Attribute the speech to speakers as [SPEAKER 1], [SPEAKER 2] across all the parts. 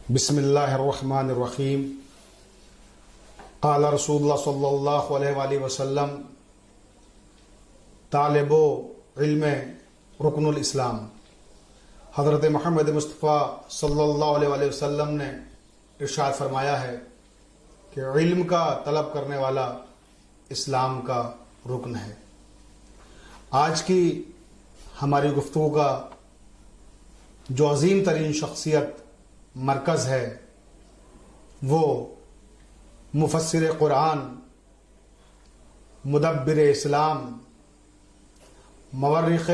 [SPEAKER 1] بسم اللہ الرحمن الرحیم قال رسول اللہ صلی اللہ علیہ وآلہ وسلم طالب علم رکن الاسلام۔ حضرت محمد مصطفیٰ صلی اللہ علیہ وآلہ وسلم نے ارشاد فرمایا ہے کہ علم کا طلب کرنے والا اسلام کا رکن ہے۔ آج کی ہماری گفتگو کا جو عظیم ترین شخصیت مرکز ہے وہ مفسر قرآن، مدبر اسلام، مورخ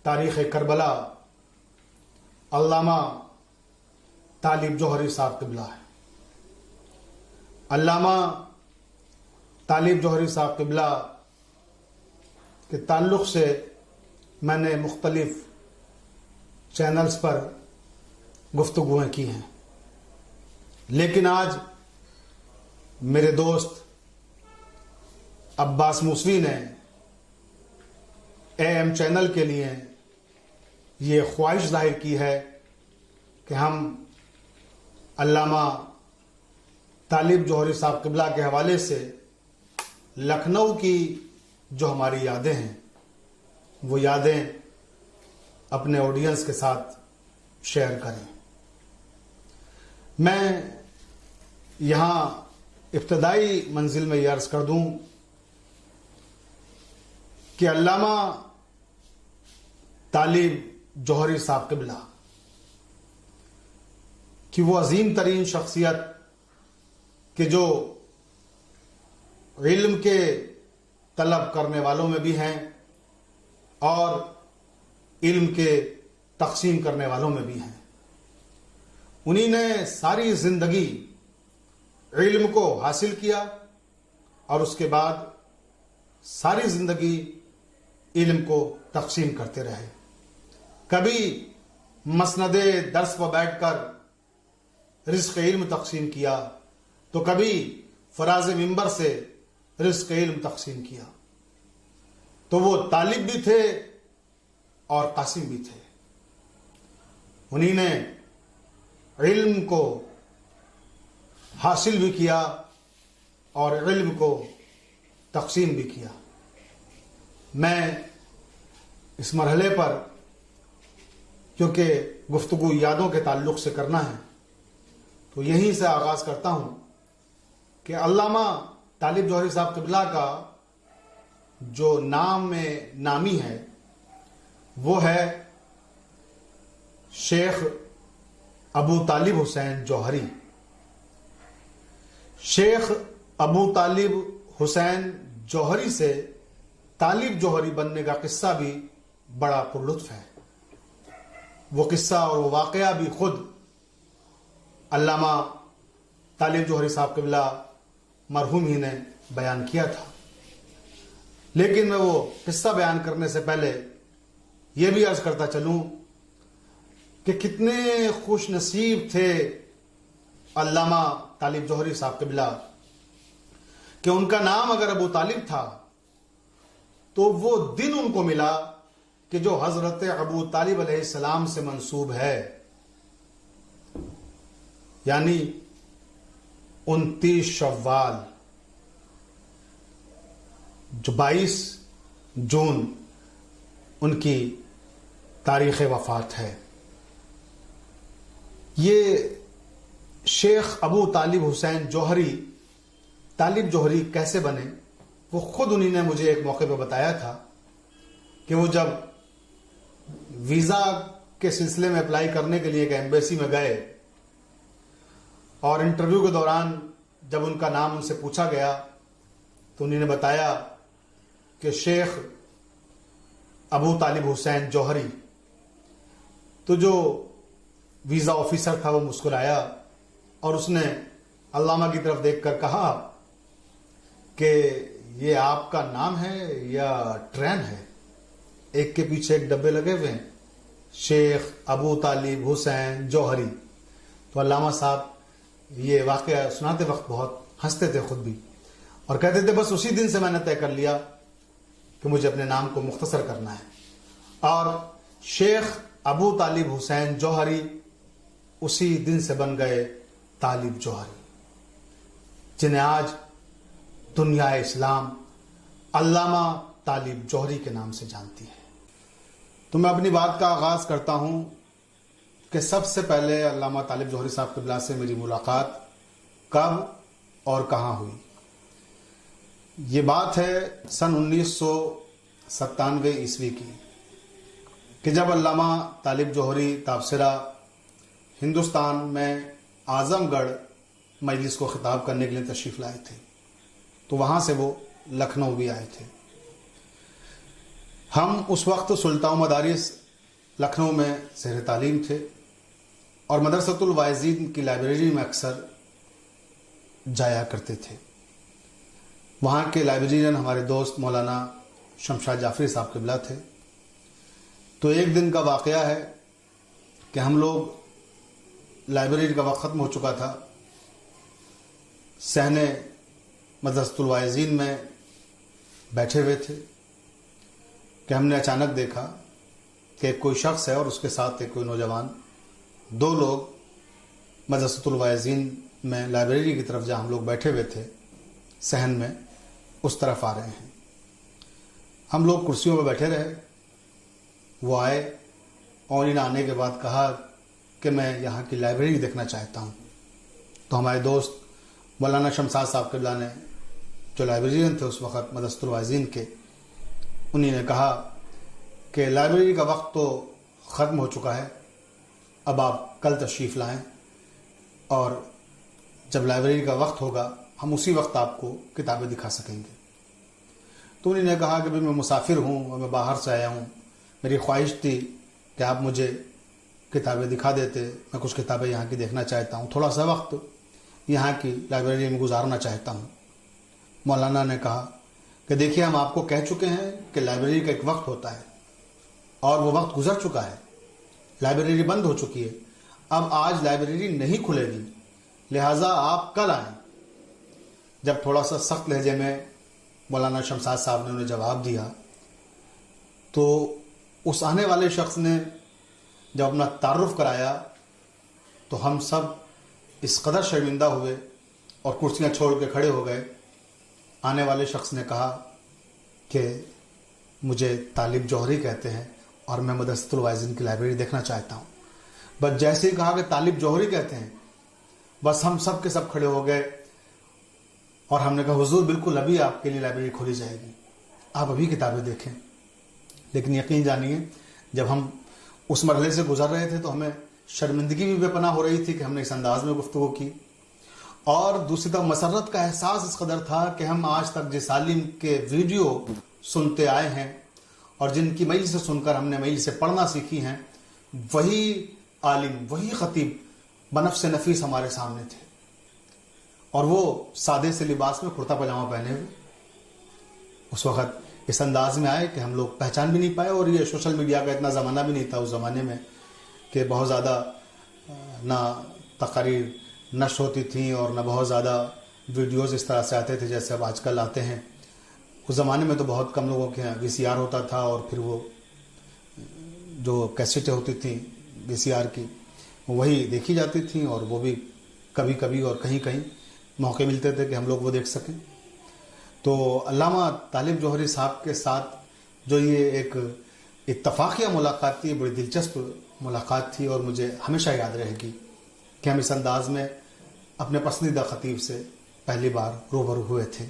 [SPEAKER 1] تاریخ کربلا علامہ طالب جوہری صاحب قبلہ ہے۔ علامہ طالب جوہری صاحب قبلہ کے تعلق سے میں نے مختلف چینلز پر گفتگویں کی ہیں، لیکن آج میرے دوست عباس موسوی نے اے ایم چینل کے لیے یہ خواہش ظاہر کی ہے کہ ہم علامہ طالب جوہری صاحب قبلہ کے حوالے سے لکھنؤ کی جو ہماری یادیں ہیں وہ یادیں اپنے آڈینس کے ساتھ شیئر کریں۔ میں یہاں ابتدائی منزل میں یہ عرض کر دوں کہ علامہ طالب جوہری صاحب قبلہ کی وہ عظیم ترین شخصیت کہ جو علم کے طلب کرنے والوں میں بھی ہیں اور علم کے تقسیم کرنے والوں میں بھی ہیں، انہی نے ساری زندگی علم کو حاصل کیا اور اس کے بعد ساری زندگی علم کو تقسیم کرتے رہے۔ کبھی مسند درس پر بیٹھ کر رزق علم تقسیم کیا تو کبھی فراز منبر سے رزق علم تقسیم کیا۔ تو وہ طالب بھی تھے اور قاسم بھی تھے، انہی نے علم کو حاصل بھی کیا اور علم کو تقسیم بھی کیا۔ میں اس مرحلے پر کیونکہ گفتگو یادوں کے تعلق سے کرنا ہے تو یہیں سے آغاز کرتا ہوں کہ علامہ طالب جوہری صاحب قبلہ کا جو نام میں نامی ہے وہ ہے شیخ ابو طالب حسین جوہری۔ شیخ ابو طالب حسین جوہری سے طالب جوہری بننے کا قصہ بھی بڑا پرلطف ہے۔ وہ قصہ اور وہ واقعہ بھی خود علامہ طالب جوہری صاحب قبلہ مرحوم ہی نے بیان کیا تھا، لیکن میں وہ قصہ بیان کرنے سے پہلے یہ بھی عرض کرتا چلوں کہ کتنے خوش نصیب تھے علامہ طالب جوہری صاحب قبلہ کہ ان کا نام اگر ابو طالب تھا تو وہ دن ان کو ملا کہ جو حضرت ابو طالب علیہ السلام سے منسوب ہے، یعنی 29 شوال جو 22 جون ان کی تاریخ وفات ہے۔ یہ شیخ ابو طالب حسین جوہری طالب جوہری کیسے بنے وہ خود انہی نے مجھے ایک موقع پہ بتایا تھا کہ وہ جب ویزا کے سلسلے میں اپلائی کرنے کے لیے ایک ایمبیسی میں گئے اور انٹرویو کے دوران جب ان کا نام ان سے پوچھا گیا تو انہی نے بتایا کہ شیخ ابو طالب حسین جوہری، تو جو ویزا آفیسر تھا وہ مسکرایا اور اس نے علامہ کی طرف دیکھ کر کہا کہ یہ آپ کا نام ہے یا ٹرین ہے؟ ایک کے پیچھے ایک ڈبے لگے ہوئے ہیں، شیخ ابو طالب حسین جوہری۔ تو علامہ صاحب یہ واقعہ سناتے وقت بہت ہنستے تھے خود بھی اور کہتے تھے بس اسی دن سے میں نے طے کر لیا کہ مجھے اپنے نام کو مختصر کرنا ہے۔ اور شیخ ابو طالب حسین جوہری اسی دن سے بن گئے طالب جوہری، جنہیں آج دنیا اسلام علامہ طالب جوہری کے نام سے جانتی ہے۔ تو میں اپنی بات کا آغاز کرتا ہوں کہ سب سے پہلے علامہ طالب جوہری صاحب قبلہ سے میری ملاقات کب اور کہاں ہوئی۔ یہ بات ہے سن 1997 عیسوی کی، کہ جب علامہ طالب جوہری تابصرہ ہندوستان میں اعظم گڑھ مجلس کو خطاب کرنے کے لیے تشریف لائے تھے، تو وہاں سے وہ لکھنؤ بھی آئے تھے۔ ہم اس وقت سلطان مدارس لکھنؤ میں زیر تعلیم تھے اور مدرسۃ الواعظین کی لائبریری میں اکثر جایا کرتے تھے۔ وہاں کے لائبریرین ہمارے دوست مولانا شمشاد جعفری صاحب قبلہ تھے۔ تو ایک دن کا واقعہ ہے کہ ہم لوگ لائبریری کا وقت ختم ہو چکا تھا، صحن مدرسۃ الواعظین میں بیٹھے ہوئے تھے کہ ہم نے اچانک دیکھا کہ کوئی شخص ہے اور اس کے ساتھ ایک کوئی نوجوان، دو لوگ مدرسۃ الواعظین میں لائبریری کی طرف جہاں ہم لوگ بیٹھے ہوئے تھے صحن میں، اس طرف آ رہے ہیں۔ ہم لوگ کرسیوں پہ بیٹھے رہے، وہ آئے اور انہیں آنے کے بعد کہا کہ میں یہاں کی لائبریری دیکھنا چاہتا ہوں۔ تو ہمارے دوست مولانا شمشاد صاحب قبلہ نے، جو لائبریرین تھے اس وقت مدرسۃ الواعظین کے، انہی نے کہا کہ لائبریری کا وقت تو ختم ہو چکا ہے، اب آپ کل تشریف لائیں اور جب لائبریری کا وقت ہوگا ہم اسی وقت آپ کو کتابیں دکھا سکیں گے۔ تو انہی نے کہا کہ میں مسافر ہوں اور میں باہر سے آیا ہوں، میری خواہش تھی کہ آپ مجھے کتابیں دکھا دیتے، میں کچھ کتابیں یہاں کی دیکھنا چاہتا ہوں، تھوڑا سا وقت یہاں کی لائبریری میں گزارنا چاہتا ہوں۔ مولانا نے کہا کہ دیکھیے، ہم آپ کو کہہ چکے ہیں کہ لائبریری کا ایک وقت ہوتا ہے اور وہ وقت گزر چکا ہے، لائبریری بند ہو چکی ہے، اب آج لائبریری نہیں کھلے گی، لہٰذا آپ کل آئیں۔ جب تھوڑا سا سخت لہجے میں مولانا شمشاد صاحب نے انہیں جواب دیا، تو اس آنے والے شخص نے جب اپنا تعارف کرایا تو ہم سب اس قدر شرمندہ ہوئے اور کرسیاں چھوڑ کے کھڑے ہو گئے۔ آنے والے شخص نے کہا کہ مجھے طالب جوہری کہتے ہیں اور میں مدرسۃ الواعظین کی لائبریری دیکھنا چاہتا ہوں۔ بس جیسے ہی کہا کہ طالب جوہری کہتے ہیں، بس ہم سب کے سب کھڑے ہو گئے اور ہم نے کہا حضور بالکل ابھی آپ کے لیے لائبریری کھولی جائے گی، آپ ابھی کتابیں دیکھیں۔ لیکن یقین جانیے، جب ہم اس مرحلے سے گزر رہے تھے تو ہمیں شرمندگی بھی بے پناہ ہو رہی تھی کہ ہم نے اس انداز میں گفتگو کی، اور دوسری طرف مسرت کا احساس اس قدر تھا کہ ہم آج تک جس عالم کے ویڈیو سنتے آئے ہیں اور جن کی مجلس سے سن کر ہم نے مجلس سے پڑھنا سیکھی ہیں، وہی عالم، وہی خطیب بنفس نفیس ہمارے سامنے تھے، اور وہ سادے سے لباس میں کرتا پاجامہ پہنے ہوئے اس وقت اس انداز میں آئے کہ ہم لوگ پہچان بھی نہیں پائے۔ اور یہ سوشل میڈیا کا اتنا زمانہ بھی نہیں تھا اس زمانے میں کہ بہت زیادہ نہ تقاریر نشر ہوتی تھیں اور نہ بہت زیادہ ویڈیوز اس طرح سے آتے تھے جیسے اب آج کل آتے ہیں۔ اس زمانے میں تو بہت کم لوگوں کے وی سی آر ہوتا تھا، اور پھر وہ جو کیسٹیں ہوتی تھیں وی سی آر کی، وہی دیکھی جاتی تھیں، اور وہ بھی کبھی کبھی اور کہیں کہیں موقع ملتے تھے کہ ہم لوگ وہ دیکھ سکیں۔ تو علامہ طالب جوہری صاحب کے ساتھ جو یہ ایک اتفاقیہ ملاقات تھی، بڑی دلچسپ ملاقات تھی، اور مجھے ہمیشہ یاد رہے گی کہ ہم اس انداز میں اپنے پسندیدہ خطیب سے پہلی بار روبرو ہوئے تھے،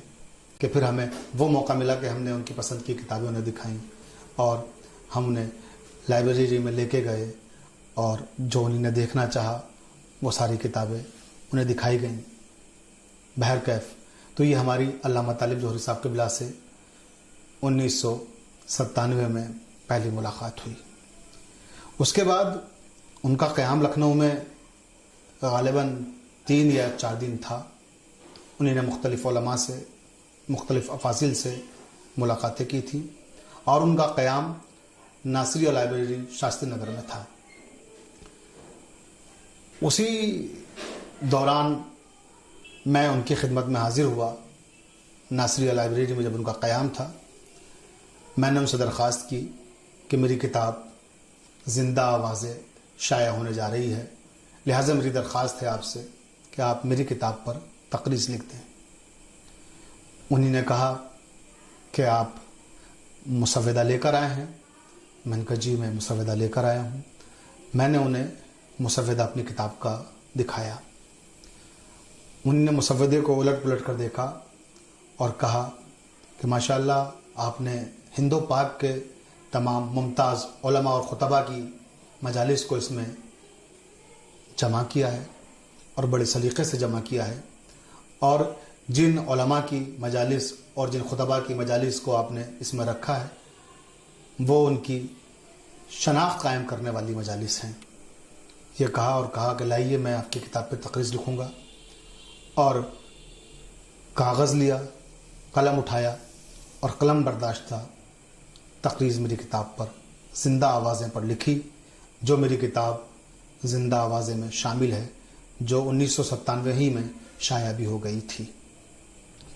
[SPEAKER 1] کہ پھر ہمیں وہ موقع ملا کہ ہم نے ان کی پسند کی کتابیں انہیں دکھائیں اور ہم انہیں لائبریری میں لے کے گئے، اور جو انہیں نے دیکھنا چاہا وہ ساری کتابیں انہیں دکھائی گئیں۔ بہرکیف تو یہ ہماری علامہ طالب جوہری صاحب قبلہ سے 1997 میں پہلی ملاقات ہوئی۔ اس کے بعد ان کا قیام لکھنؤ میں غالباً 3 یا 4 دن تھا۔ انہوں نے مختلف علماء سے، مختلف افاضل سے ملاقاتیں کی تھیں، اور ان کا قیام ناصریہ لائبریری شاستری نگر میں تھا۔ اسی دوران میں ان کی خدمت میں حاضر ہوا۔ ناصریہ لائبریری میں جب ان کا قیام تھا، میں نے ان سے درخواست کی کہ میری کتاب زندہ آوازیں شائع ہونے جا رہی ہے، لہٰذا میری درخواست ہے آپ سے کہ آپ میری کتاب پر تقریض لکھ دیں۔ انہی نے کہا کہ آپ مسودہ لے کر آئے ہیں؟ میں نے کہا جی میں مسودہ لے کر آیا ہوں۔ میں نے انہیں مسودہ اپنی کتاب کا دکھایا۔ انہوں نے مسودے کو الٹ پلٹ کر دیکھا اور کہا کہ ماشاءاللہ آپ نے ہند و پاک کے تمام ممتاز علماء اور خطباء کی مجالس کو اس میں جمع کیا ہے اور بڑے سلیقے سے جمع کیا ہے، اور جن علماء کی مجالس اور جن خطباء کی مجالس کو آپ نے اس میں رکھا ہے وہ ان کی شناخت قائم کرنے والی مجالس ہیں۔ یہ کہا اور کہا کہ لائیے میں آپ کی کتاب پہ تقریض لکھوں گا، اور کاغذ لیا، قلم اٹھایا اور قلم برداشت تھا، تقریض میری کتاب پر زندہ آوازیں پر لکھی، جو میری کتاب زندہ آوازیں میں شامل ہے، جو 1997 ہی میں شائع بھی ہو گئی تھی۔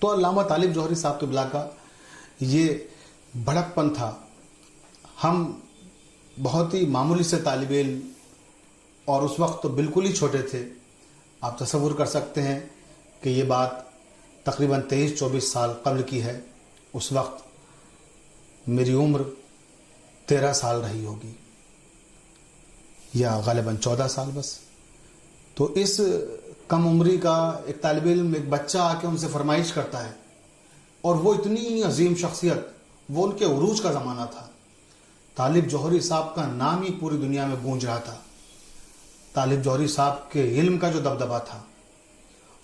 [SPEAKER 1] تو علامہ طالب جوہری صاحب قبلہ کا یہ بھڑک پن تھا۔ ہم بہت ہی معمولی سے طالب علم، اور اس وقت تو بالکل ہی چھوٹے تھے۔ آپ تصور کر سکتے ہیں کہ یہ بات تقریباً 23-24 سال قبل کی ہے۔ اس وقت میری عمر 13 سال رہی ہوگی، یا غالباً 14 سال بس۔ تو اس کم عمری کا ایک طالب علم، ایک بچہ آ کے ان سے فرمائش کرتا ہے، اور وہ اتنی عظیم شخصیت، وہ ان کے عروج کا زمانہ تھا۔ طالب جوہری صاحب کا نام ہی پوری دنیا میں گونج رہا تھا۔ طالب جوہری صاحب کے علم کا جو دبدبہ تھا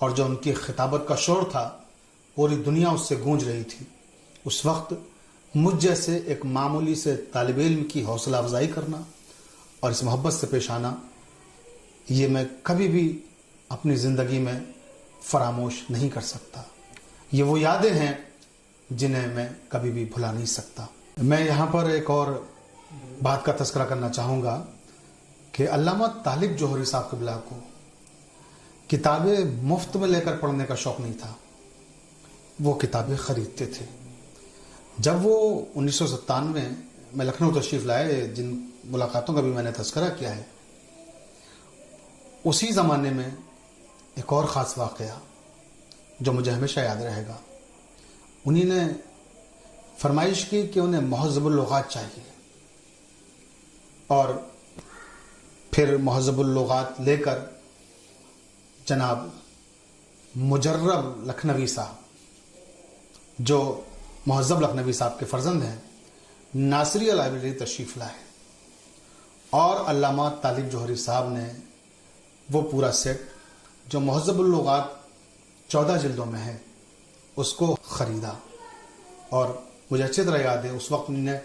[SPEAKER 1] اور جو ان کی خطابت کا شور تھا، پوری دنیا اس سے گونج رہی تھی۔ اس وقت مجھ جیسے ایک معمولی سے طالب علم کی حوصلہ افزائی کرنا اور اس محبت سے پیش آنا، یہ میں کبھی بھی اپنی زندگی میں فراموش نہیں کر سکتا۔ یہ وہ یادیں ہیں جنہیں میں کبھی بھی بھلا نہیں سکتا۔ میں یہاں پر ایک اور بات کا تذکرہ کرنا چاہوں گا کہ علامہ طالب جوہری صاحب قبلہ کو کتابیں مفت میں لے کر پڑھنے کا شوق نہیں تھا، وہ کتابیں خریدتے تھے۔ جب وہ 1997 میں لکھنؤ تشریف لائے، جن ملاقاتوں کا بھی میں نے تذکرہ کیا ہے، اسی زمانے میں ایک اور خاص واقعہ جو مجھے ہمیشہ یاد رہے گا۔ انہی نے فرمائش کی کہ انہیں مہذب اللغات چاہیے، اور پھر مہذب اللغات لے کر جناب مجرب لکھنوی صاحب، جو مہذب لکھنوی صاحب کے فرزند ہیں، ناصریہ لائبریری تشریف لائے، اور علامہ طالب جوہری صاحب نے وہ پورا سیٹ جو مہذب اللغات 14 جلدوں میں ہے اس کو خریدا۔ اور مجھے اچھی طرح یاد ہے اس وقت انہوں نے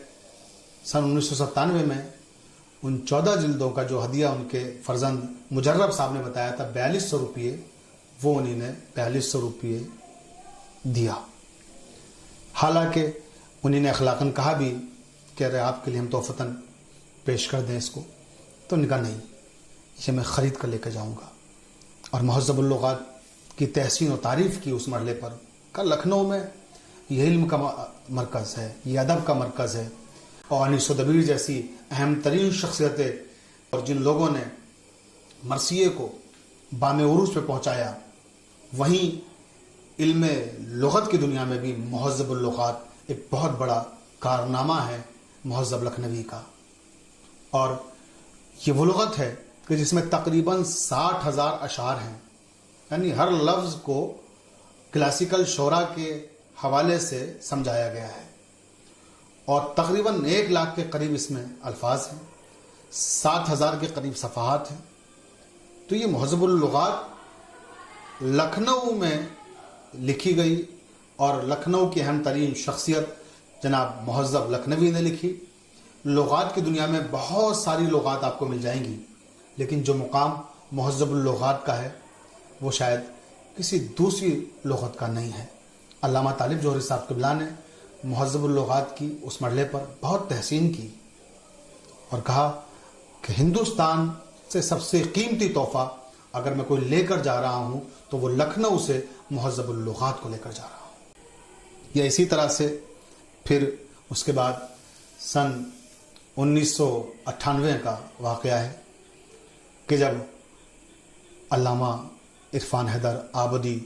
[SPEAKER 1] سن 1997 میں ان 14 جلدوں کا جو ہدیہ ان کے فرزند مجرب صاحب نے بتایا تھا 4200 روپیے، وہ انہوں نے 4200 روپیے دیا۔ حالانکہ انہوں نے اخلاقاً کہا بھی کہ ارے آپ کے لیے ہم تحفتاً پیش کر دیں اس کو، تو ان کا نہیں، یہ میں خرید کر لے کے جاؤں گا۔ اور مہذب اللغات کی تحسین و تعریف کی اس مرحلے پر کہ لکھنؤ میں یہ علم کا مرکز ہے، یہ ادب کا مرکز ہے، اور انیس و دبیر جیسی اہم ترین شخصیتیں اور جن لوگوں نے مرثیے کو بام عروج پہ پہنچایا، وہیں علم لغت کی دنیا میں بھی مہذب اللغات ایک بہت بڑا کارنامہ ہے مہذب لکھنوی کا۔ اور یہ وہ لغت ہے کہ جس میں تقریباً 60,000 اشعار ہیں، یعنی ہر لفظ کو کلاسیکل شعراء کے حوالے سے سمجھایا گیا ہے، اور تقریباً 1 لاکھ کے قریب اس میں الفاظ ہیں، 7,000 کے قریب صفحات ہیں۔ تو یہ مہذب اللغات لکھنؤ میں لکھی گئی، اور لکھنؤ کی اہم ترین شخصیت جناب مہذب لکھنوی نے لکھی۔ لغات کی دنیا میں بہت ساری لغات آپ کو مل جائیں گی، لیکن جو مقام مہذب اللغات کا ہے وہ شاید کسی دوسری لغت کا نہیں ہے۔ علامہ طالب جوہری صاحب قبلہ نے مہذب اللغات کی اس مرحلے پر بہت تحسین کی، اور کہا کہ ہندوستان سے سب سے قیمتی تحفہ اگر میں کوئی لے کر جا رہا ہوں تو وہ لکھنؤ سے مہذب اللغات کو لے کر جا رہا ہوں۔ یا اسی طرح سے پھر اس کے بعد سن 1998 کا واقعہ ہے کہ جب علامہ عرفان حیدر آبدی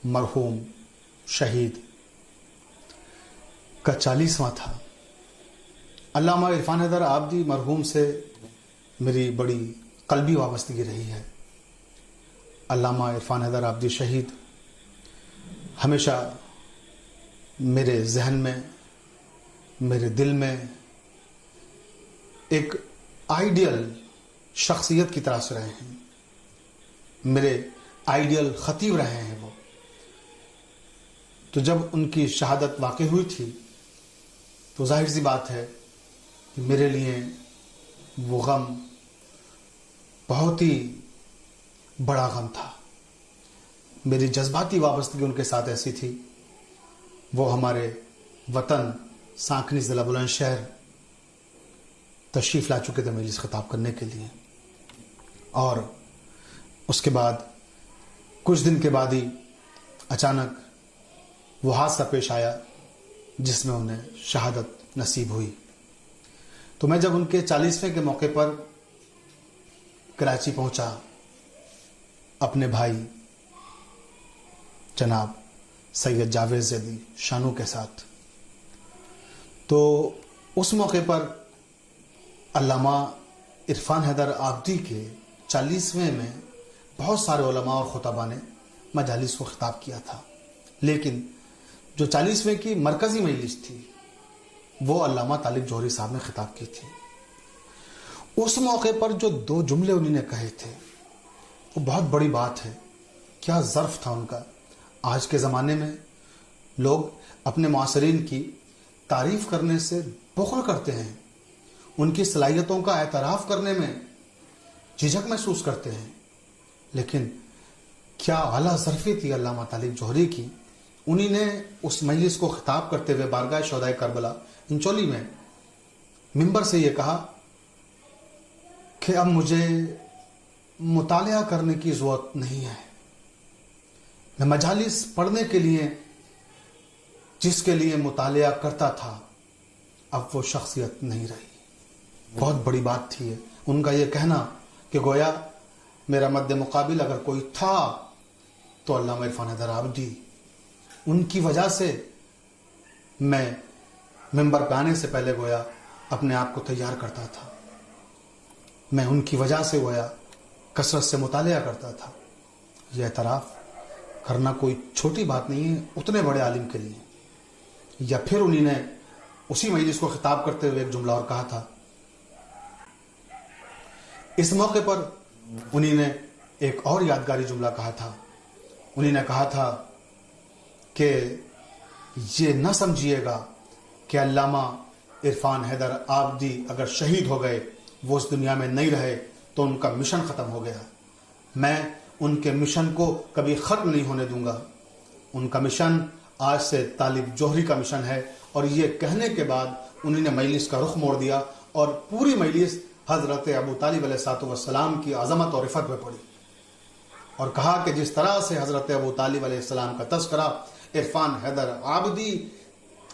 [SPEAKER 1] مرحوم شہید کا 40واں تھا۔ علامہ عرفان حیدر آبدی مرحوم سے میری بڑی قلبی وابستگی رہی ہے۔ علامہ عرفان حیدر آبدی شہید ہمیشہ میرے ذہن میں، میرے دل میں ایک آئیڈیل شخصیت کی طرح سے رہے ہیں، میرے آئیڈیل خطیب رہے ہیں وہ۔ تو جب ان کی شہادت واقع ہوئی تھی تو ظاہر سی بات ہے کہ میرے لیے وہ غم بہت ہی بڑا غم تھا۔ میری جذباتی وابستگی ان کے ساتھ ایسی تھی، وہ ہمارے وطن سانکنی ضلع بلند شہر تشریف لا چکے تھے مجلس خطاب کرنے کے لیے، اور اس کے بعد کچھ دن کے بعد ہی اچانک وہ حادثہ پیش آیا جس میں انہیں شہادت نصیب ہوئی۔ تو میں جب ان کے 40ویں کے موقع پر کراچی پہنچا اپنے بھائی جناب سید جاوید زیدی شانو کے ساتھ، تو اس موقع پر علامہ عرفان حیدر آبدی کے 40ویں میں بہت سارے علماء اور خطباء نے مجالس کو خطاب کیا تھا، لیکن جو 40ویں کی مرکزی مجلس تھی وہ علامہ طالب جوہری صاحب نے خطاب کی تھی۔ اس موقع پر جو 2 جملے انہوں نے کہے تھے وہ بہت بڑی بات ہے۔ کیا ظرف تھا ان کا۔ آج کے زمانے میں لوگ اپنے معاصرین کی تعریف کرنے سے بخل کرتے ہیں، ان کی صلاحیتوں کا اعتراف کرنے میں جھجک محسوس کرتے ہیں، لیکن کیا اعلیٰ ظرفی تھی علامہ طالب جوہری کی۔ انہی نے اس مجلس کو خطاب کرتے ہوئے بارگاہ شہدائے کربلا انچولی میں منبر سے یہ کہا کہ اب مجھے مطالعہ کرنے کی ضرورت نہیں ہے، میں مجالس پڑھنے کے لیے جس کے لیے مطالعہ کرتا تھا اب وہ شخصیت نہیں رہی۔ بہت بڑی بات تھی یہ ان کا یہ کہنا کہ گویا میرا مد مقابل اگر کوئی تھا تو علامہ عرفان حیدر آبدی، ان کی وجہ سے میں منبر پہ آنے سے پہلے گویا اپنے آپ کو تیار کرتا تھا، میں ان کی وجہ سے گویا کثرت سے مطالعہ کرتا تھا۔ یہ اعتراف کرنا کوئی چھوٹی بات نہیں ہے اتنے بڑے عالم کے لیے۔ یا پھر انہی نے اسی مجلس کو خطاب کرتے ہوئے ایک جملہ اور کہا تھا۔ اس موقع پر انہی نے ایک اور یادگاری جملہ کہا تھا۔ انہی نے کہا تھا کہ یہ نہ سمجھیے گا کہ علامہ عرفان حیدر آبدی اگر شہید ہو گئے، وہ اس دنیا میں نہیں رہے تو ان کا مشن ختم ہو گیا۔ میں ان کے مشن کو کبھی ختم نہیں ہونے دوں گا۔ ان کا مشن آج سے طالب جوہری کا مشن ہے۔ اور یہ کہنے کے بعد انہوں نے مجلس کا رخ موڑ دیا اور پوری مجلس حضرت ابو طالب علیہ السلام کی عظمت اور عفت میں پڑی، اور کہا کہ جس طرح سے حضرت ابو طالب علیہ السلام کا تذکرہ عرفان حیدر آبدی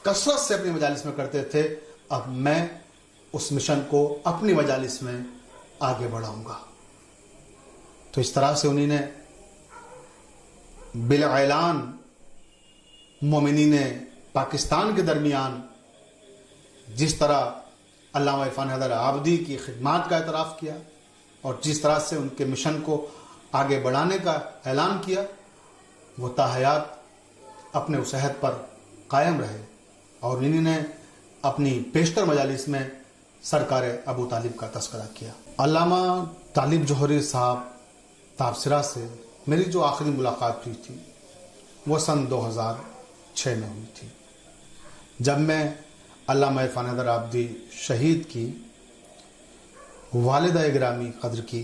[SPEAKER 1] کثرت سے اپنی مجالس میں کرتے تھے، اب میں اس مشن کو اپنی مجالس میں آگے بڑھاؤں گا۔ تو اس طرح سے انہی نے بالاعلان مومنین پاکستان کے درمیان جس طرح علامہ عرفان حیدر آبدی کی خدمات کا اعتراف کیا اور جس طرح سے ان کے مشن کو آگے بڑھانے کا اعلان کیا، وہ تاحیات اپنے اس عہد پر قائم رہے، اور انہی نے اپنی بیشتر مجالس میں سرکار ابو طالب کا تذکرہ کیا۔ علامہ طالب جوہری صاحب تابصرہ سے میری جو آخری ملاقات ہوئی تھی وہ سن 2006 میں ہوئی تھی، جب میں علامہ عرفان حیدر آبدی شہید کی والدہ گرامی قدر کی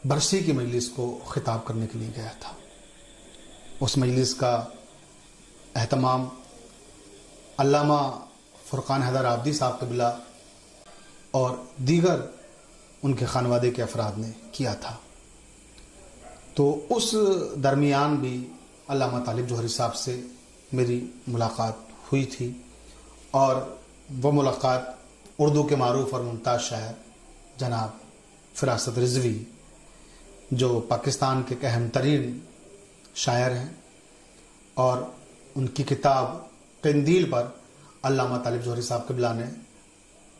[SPEAKER 1] برسی کی مجلس کو خطاب کرنے کے لیے گیا تھا۔ اس مجلس کا اہتمام علامہ فرقان حیدر آبدی صاحب قبلہ اور دیگر ان کے خانوادے کے افراد نے کیا تھا۔ تو اس درمیان بھی علامہ طالب جوہری صاحب سے میری ملاقات ہوئی تھی، اور وہ ملاقات اردو کے معروف اور ممتاز شاعر جناب فراست رضوی جو پاکستان کے ایک اہم ترین شاعر ہیں، اور ان کی کتاب قندیل پر علامہ طالب جوہری صاحب قبلہ نے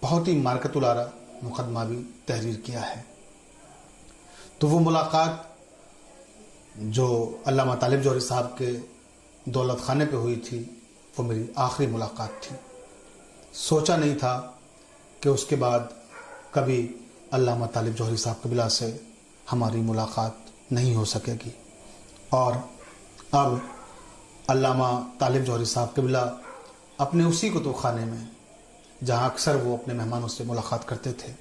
[SPEAKER 1] بہت ہی مارکت الارا مقدمہ بھی تحریر کیا ہے۔ تو وہ ملاقات جو علامہ طالب جوہری صاحب کے دولت خانے پہ ہوئی تھی، وہ میری آخری ملاقات تھی۔ سوچا نہیں تھا کہ اس کے بعد کبھی علامہ طالب جوہری صاحب قبلہ سے ہماری ملاقات نہیں ہو سکے گی، اور اب علامہ طالب جوہری صاحب قبلہ اپنے اسی کتب خانے میں، جہاں اکثر وہ اپنے مہمانوں سے ملاقات کرتے تھے،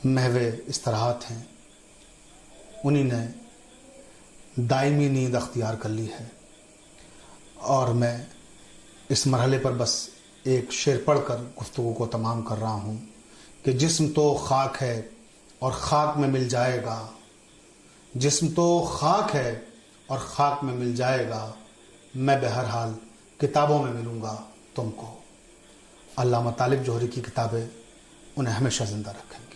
[SPEAKER 1] محو استراحت ہیں، انہی نے دائمی نیند اختیار کر لی ہے۔ اور میں اس مرحلے پر بس ایک شعر پڑھ کر گفتگو کو تمام کر رہا ہوں کہ جسم تو خاک ہے اور خاک میں مل جائے گا، جسم تو خاک ہے اور خاک میں مل جائے گا، میں بہرحال کتابوں میں ملوں گا تم کو۔ علامہ طالب جوہری کی کتابیں انہیں ہمیشہ زندہ رکھیں گی۔